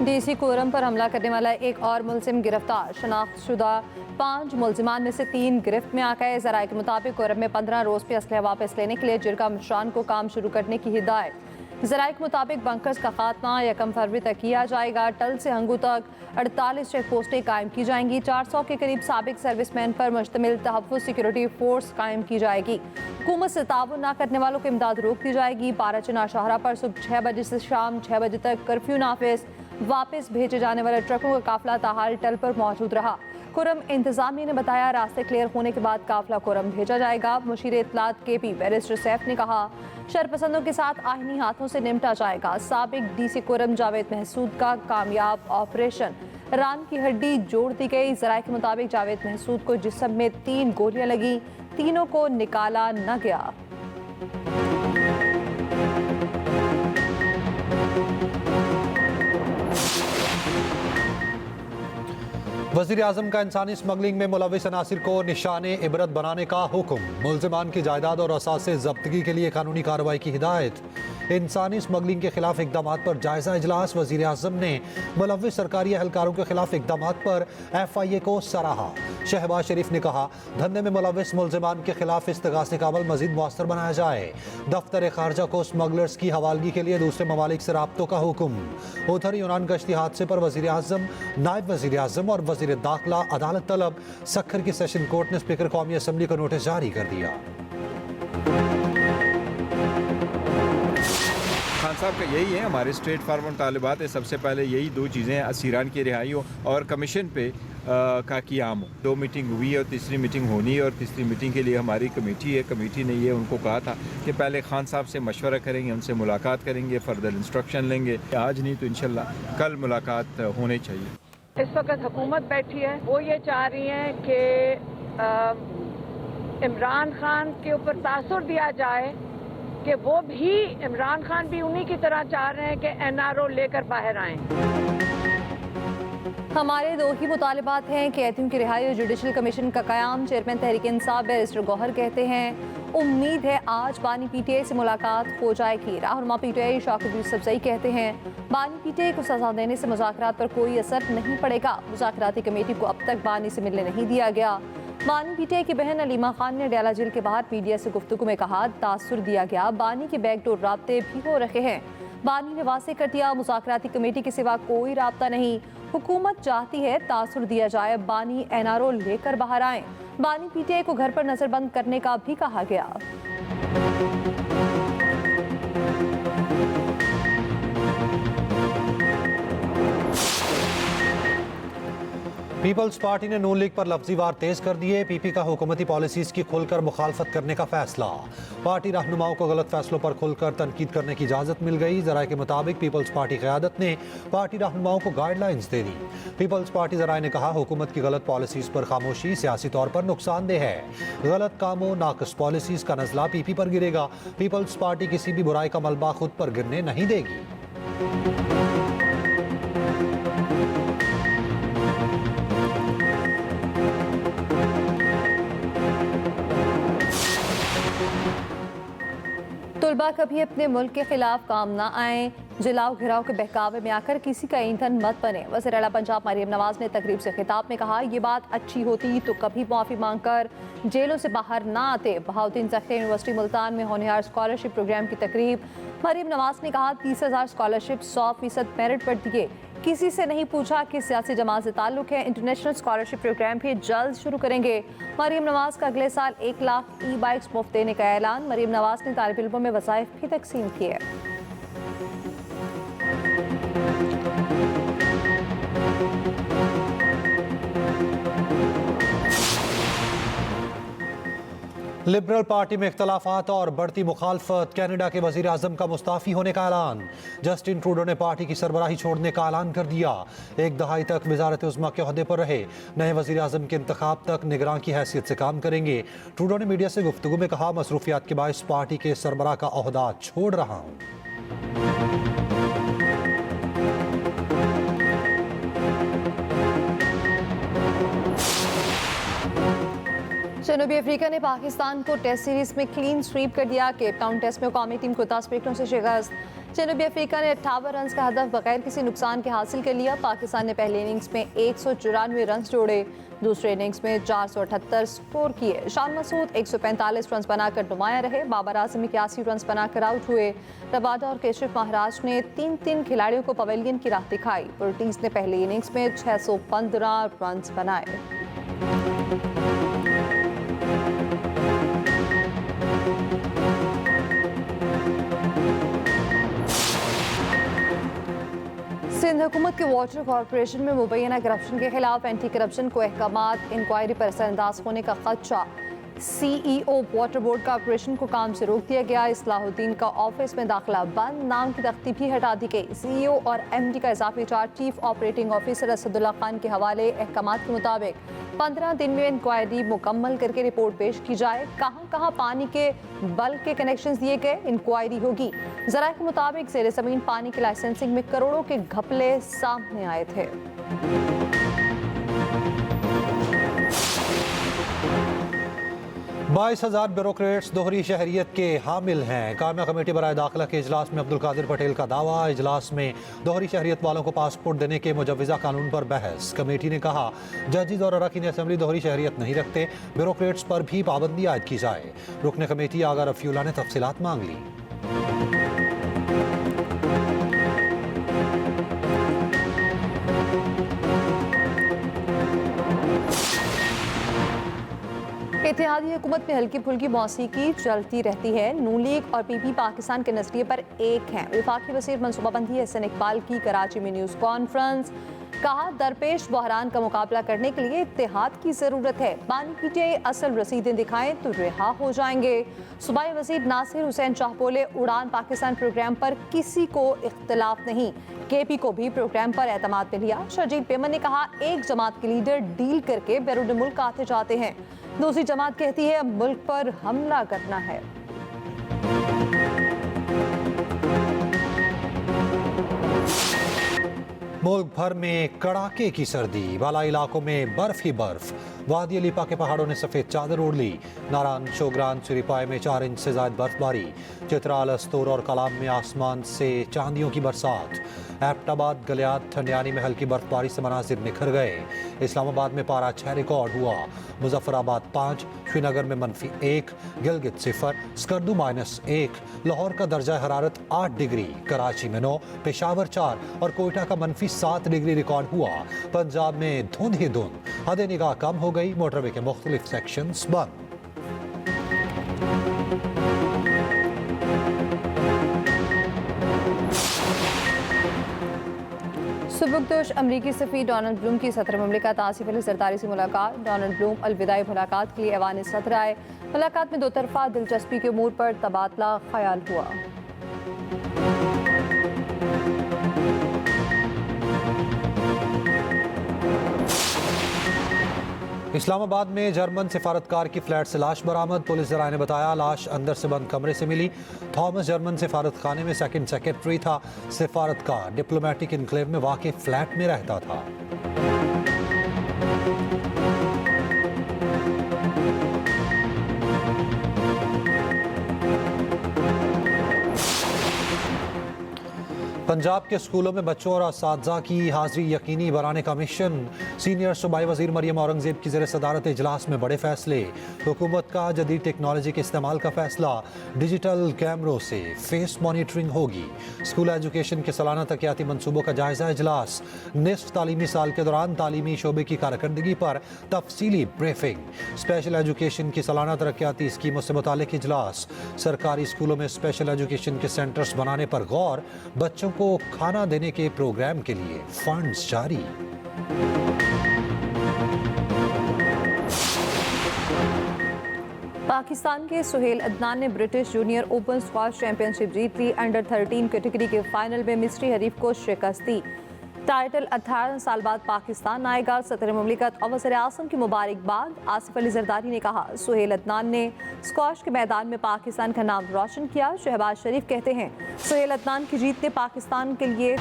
DC quorum पर हमला करने वाला एक और मुलजिम गिरफ्तार। शनाख्तशुदा 5 मुलजिमान में से 3 गिरफ्त में आ गए। ज़राए के मुताबिक कोरम में 15 रोज़ पे असलहा वापस लेने के लिए जिरगा मिशान को काम शुरू करने की हिदायत। ज़राए के मुताबिक बंकर्स का खात्मा 1 फरवरी तक किया जाएगा। टल से हंगू तक 48 चेक पोस्टें कायम की जाएंगी। 400 के करीब साबिक सर्विसमैन पर मुश्तमिल तहफ़्फ़ुज़ सिक्योरिटी फोर्स कायम की जाएगी। हुकूमत से ताउन न करने वालों को इमदाद रोक दी जाएगी। 12 चना शाहरा पर सुबह 6 बजे से शाम 6 बजे तक कर्फ्यू नाफिज। वापस भेजे जाने वाले ट्रकों का काफिला ताहाल टल पर मौजूद रहा। कुरम इंतजामिया ने बताया रास्ते क्लियर होने के बाद काफिला कुरम भेजा जाएगा। मुशीर इत्तलात KP बैरिस्टर सैफ ने कहा शरपसंदों के साथ आईनी हाथों से निपटा जाएगा। साबिक DC कुरम जावेद महसूद का कामयाब ऑपरेशन। रान की हड्डी जोड़ दी गई। ज़राए के मुताबिक जावेद महसूद को जिस्म में 3 गोलियां लगी। तीनों को निकाला न गया। वज़ीर आज़म का इंसानी स्मगलिंग में मुलविस अनासिर को निशाने इबरत बनाने का हुक्म। मुल्ज़िमान की जायदाद और असासे जब्तगी के लिए कानूनी कार्रवाई की हिदायत। इंसानी स्मगलिंग के खिलाफ इकदामात पर जायजा इजलास। वज़ीर आज़म ने मुलविस सरकारी एहलकारों के खिलाफ इकदामात पर FIA को सराहा। शहबाज शरीफ ने कहा धंधे में मुलविस मुल्ज़िमान के खिलाफ इस्तगासे का अमल मज़ीद मौसर बनाया जाए। दफ्तर खारजा को स्मगलर्स की हवालगी के लिए दूसरे ममालिक से राब्तों का हुक्म। उधर यूनान गश्ती हादसे पर वज़ीर आज़म, नायब वज़ीर आज़म और वज़ीर दाखिला अदालत तलब। सक्खर की सेशन कोर्ट ने स्पीकर कौमी असम्बली को नोटिस जारी कर दिया। खान साहब का यही है, हमारे स्ट्रेट फारवर्ड तालिबात है। सबसे पहले यही 2 चीज़ें असीरान की रिहाई हो और कमीशन पे का क़याम हो। 2 मीटिंग हुई है और तीसरी मीटिंग होनी है और तीसरी मीटिंग के लिए हमारी कमेटी है। कमेटी ने ये उनको कहा था कि पहले खान साहब से मशवरा करेंगे, उनसे मुलाकात करेंगे, फर्दर इंस्ट्रक्शन लेंगे। आज नहीं तो इंशाल्लाह कल मुलाकात होनी चाहिए। इस वक्त हुकूमत बैठी है, वो ये चाह रही है कि इमरान खान के ऊपर तासुर दिया जाए कि वो भी, इमरान खान भी उन्हीं की तरह चाह रहे हैं कि NRO लेकर बाहर आएं। हमारे 2 ही मुतालिबात हैं कि कैदियों की रिहाई और जुडिशल कमीशन का क़याम। चेयरमैन तहरीक इंसाफ बैरिस्टर गौहर कहते हैं उम्मीद है आज बानी PTI से मुलाकात हो जाएगी। रहनुमा PTI शौकत यूसुफजई कहते हैं बानी PTI को सजा देने से मुज़ाकरात पर कोई असर नहीं पड़ेगा। मुज़ाकराती कमेटी को अब तक बानी से मिलने नहीं दिया गया। बानी PTI की बहन अलीमा खान ने डयाला जेल के बाहर मीडिया से गुफ्तगू में कहा तासुर दिया गया, बानी के बैकडोर राब्ते भी हो रहे हैं। बानी ने वाज़ेह कर दिया मुज़ाकराती कमेटी के सिवा कोई राब्ता नहीं। हुकूमत चाहती है तासुर दिया जाए, बानी NRO लेकर बाहर आए। बानी PTI को घर पर नजरबंद करने का भी कहा गया। पीपल्स पार्टी ने नून लीग पर लफ्जी वार तेज कर दिए। PP का हुकूमती पॉलिसीज की खुलकर मुखालफत करने का फैसला। पार्टी रहनुमाओं को गलत फैसलों पर खुलकर तनकीद करने की इजाज़त मिल गई। ज़राए के मुताबिक पीपल्स पार्टी क़यादत ने पार्टी रहनुमाओं को गाइडलाइंस दे दी। पीपल्स पार्टी ज़राए ने कहा हुकूमत की गलत पॉलिसीज़ पर खामोशी सियासी तौर पर नुकसानदेह है। गलत कामों नाक़िस पॉलिसीज़ का नज़ला PP पर गिरेगा। पीपल्स पार्टी किसी भी बुराई का मलबा खुद पर गिरने नहीं देगी। तुलबा कभी अपने मुल्क के खिलाफ काम ना आए, जलाओ घिराव के बहकावे में आकर किसी का ईंधन मत बने। वज़ीर आला पंजाब मरियम नवाज ने तकरीब से खिताब में कहा ये बात अच्छी होती तो कभी माफ़ी मांग कर जेलों से बाहर ना आते। बहाउद्दीन ज़ख़्रिया यूनिवर्सिटी मुल्तान में होनहार स्कॉलरशिप प्रोग्राम की तकरीब। मरियम नवाज ने कहा 30,000 स्कॉलरशिप 100% मेरिट पर दिए, किसी से नहीं पूछा कि सियासी जमात से ताल्लुक़ है। इंटरनेशनल स्कॉलरशिप प्रोग्राम भी जल्द शुरू करेंगे। मरियम नवाज का अगले साल 1 लाख ई-बाइक्स मुफ्त देने का ऐलान। मरियम नवाज ने तालिब इल्मों में वज़ाइफ भी तकसीम किए। लिबरल पार्टी में इख्तलाफात और बढ़ती मुखालफत। कनाडा के वज़ीर आज़म का मुस्ताफ़ी होने का ऐलान। जस्टिन ट्रूडो ने पार्टी की सरबराही छोड़ने का ऐलान कर दिया। 1 दहाई तक वज़ारत उज़्मा के ओहदे पर रहे। नए वज़ीर आज़म के इंतखाब तक निगरान की हैसियत से काम करेंगे। ट्रूडो ने मीडिया से गुफ्तगू में कहा मसरूफियात के बायस पार्टी के सरबराह का ओहदा छोड़ रहा हूँ। जनूबी जनूबी अफ्रीका ने पाकिस्तान को टेस्ट सीरीज में क्लीन स्वीप कर दिया। केप टाउन टेस्ट में कौमी टीम को 10 विकेटों से शिकस्त। जनूबी अफ्रीका ने 58 रन का हदफ बगैर किसी नुकसान के हासिल कर लिया। पाकिस्तान ने पहले इनिंग्स में 194 रन जोड़े, दूसरे इनिंग्स में 478 स्कोर किए। शान मसूद 145 रन बनाकर नुमाया रहे। बाबर आजम 81 रन बनाकर आउट हुए। रबाडा और केशव महाराज ने 3 खिलाड़ियों को पवेलियन की राह दिखाई। पुर्टीज ने पहले इनिंग्स में 615 रन बनाए। सिंध हुकूमत के वाटर कॉरपोरेशन में मुबैना करप्शन के खिलाफ एंटी करप्शन को अहकामात इंक्वायरी पर असरअंदाज होने का खदशा। CEO वाटर बोर्ड कॉरपोरेशन को काम से रोक दिया गया। इस्लाहुद्दीन का ऑफिस में दाखिला बंद, नाम की तख्ती भी हटा दी गई। CEO और MD का इजाफी charge chief operating officer Asadullah Khan के हवाले। अहकामात के मुताबिक 15 दिन में इंक्वायरी मुकम्मल करके रिपोर्ट पेश की जाए। कहाँ पानी के बल्क के कनेक्शन दिए गए, इंक्वायरी होगी। जराये के मुताबिक ज़ेर ज़मीन पानी की लाइसेंसिंग में करोड़ों के घपले सामने आए थे। 22,000 ब्यूरोक्रेट्स दोहरी शहरियत के हामिल हैं। कायमा कमेटी बराए दाखिला के इजलास में अब्दुल कादिर पटेल का दावा। इजलास में दोहरी शहरियत वालों को पासपोर्ट देने के मुजव्वज़ा कानून पर बहस। कमेटी ने कहा जजेस और अरकान असेंबली दोहरी शहरियत नहीं रखते, ब्यूरोक्रेट्स पर भी पाबंदी आयद की जाए। रुकन कमेटी आगा रफ़ीउल्लाह ने तफसीलात मांग ली। इत्तेहादी हुकूमत में हल्की फुल्की मौसीकी चलती रहती है। नून लीग और PP पाकिस्तान के नजरिए पर एक हैं। वफाकी वज़ीर मनसूबाबंदी हसन इकबाल की कराची में न्यूज़ कॉन्फ्रेंस। कहा दरपेश बहरान का मुकाबला करने के लिए इत्तेहाद की ज़रूरत है। बानी PTI असल रसीदें दिखाएं तो रिहा हो जाएंगे। सूबाई वज़ीर नासिर हुसैन शाह बोले उड़ान पाकिस्तान प्रोग्राम पर किसी को इख्तलाफ नहीं। KP को भी प्रोग्राम पर एतमाद में लिया। शर्जील पेमन ने कहा एक जमात के लीडर डील करके बैरून मुल्क आते जाते हैं, दूसरी जमात कहती है मुल्क पर हमला करना है। मुल्क भर में कड़ाके की सर्दी, बाला इलाकों में बर्फ ही बर्फ। वादी अलीपा के पहाड़ों ने सफ़ेद चादर ओढ़ ली। नारान, शोग्रान, सिरिपाई में 4 इंच से ज़ायद बर्फबारी। चित्राल, अस्तूर और कलाम में आसमान से चांदियों की बरसात। एबटाबाद, गलियात, ठंडियानी में हल्की बर्फबारी से मनाजिर निखर गए। इस्लामाबाद में पारा 6 रिकॉर्ड हुआ। मुजफ्फराबाद 5, श्रीनगर में -1, गिलगित 0, स्कर्दू -1, लाहौर का दर्जा हरारत 8 डिग्री, कराची में 9, पेशावर 4 और कोयटा का -7 डिग्री रिकॉर्ड हुआ। पंजाब में धुंध ही धुंध, हद निगाह कम हो गई। मोटरवे के मुख्तलिफ सेक्शंस बंद। सुबुकदोश अमरीकी सफ़ी डोनाल्ड ब्लूम की सदर ममलिकत आसिफ अली जरदारी से मुलाकात। डोनाल्ड ब्लूम अलविदाई मुलाकात के लिए ऐवान सदर आए। मुलाकात में 2 तरफा दिलचस्पी के अमूर पर तबादला ख्याल हुआ। इस्लामाबाद में जर्मन सिफारतकार की फ्लैट से लाश बरामद। पुलिस जराये ने बताया लाश अंदर से बंद कमरे से मिली। थॉमस जर्मन सिफारत खाने में सेकंड सेक्रेटरी था। सिफारतकार डिप्लोमेटिक इनक्लेव में वाक़ फ्लैट में रहता था। पंजाब के स्कूलों में बच्चों और असातिज़ा की हाजिरी यकीनी बनाने का मिशन। सीनियर सूबाई वज़ीर मरियम औरंगज़ेब की ज़ेर सदारत इजलास में बड़े फैसले। हुकूमत का जदीद टेक्नोलॉजी के इस्तेमाल का फैसला। डिजिटल कैमरों से फेस मॉनिटरिंग होगी। स्कूल एजुकेशन के सालाना तरक्याती मनसूबों का जायज़ा इजलास। निस्फ तालीमी साल के दौरान तालीमी शोबे की कारकर्दगी पर तफसीली ब्रीफिंग। स्पेशल एजुकेशन की सालाना तरक्याती स्कीमों से मुतालिक इजलास। सरकारी स्कूलों में स्पेशल एजुकेशन के सेंटर्स बनाने पर गौर। बच्चों को खाना देने के प्रोग्राम के लिए फंड्स जारी। पाकिस्तान के सुहेल अदनान ने British junior open squash championship जीत ली। अंडर 13 कैटेगरी के फाइनल में मिस्री हरीफ को शिकस्त दी। टाइटल 18 साल बाद पाकिस्तान आएगा। सदर मुमलिकत और वज़ीर आज़म की मुबारकबाद। आसिफ अली जरदारी ने कहा सुहेल अदनान ने स्क्वाश के मैदान में पाकिस्तान का नाम रोशन किया। शहबाज शरीफ कहते हैं सुहेल अदनान की जीत ने पाकिस्तान के लिए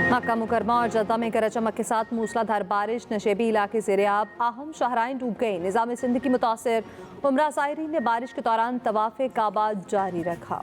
मक्का मुकरमा और जद्दा में गरज चमक के साथ मूसलाधार बारिश, नशेबी इलाके ज़ेर-ए-आब, अहम शाहराइन डूब गई। निज़ाम सिंध की मुतासिर उमरा ज़ायरीन ने बारिश के दौरान तवाफ़े काबा जारी रखा।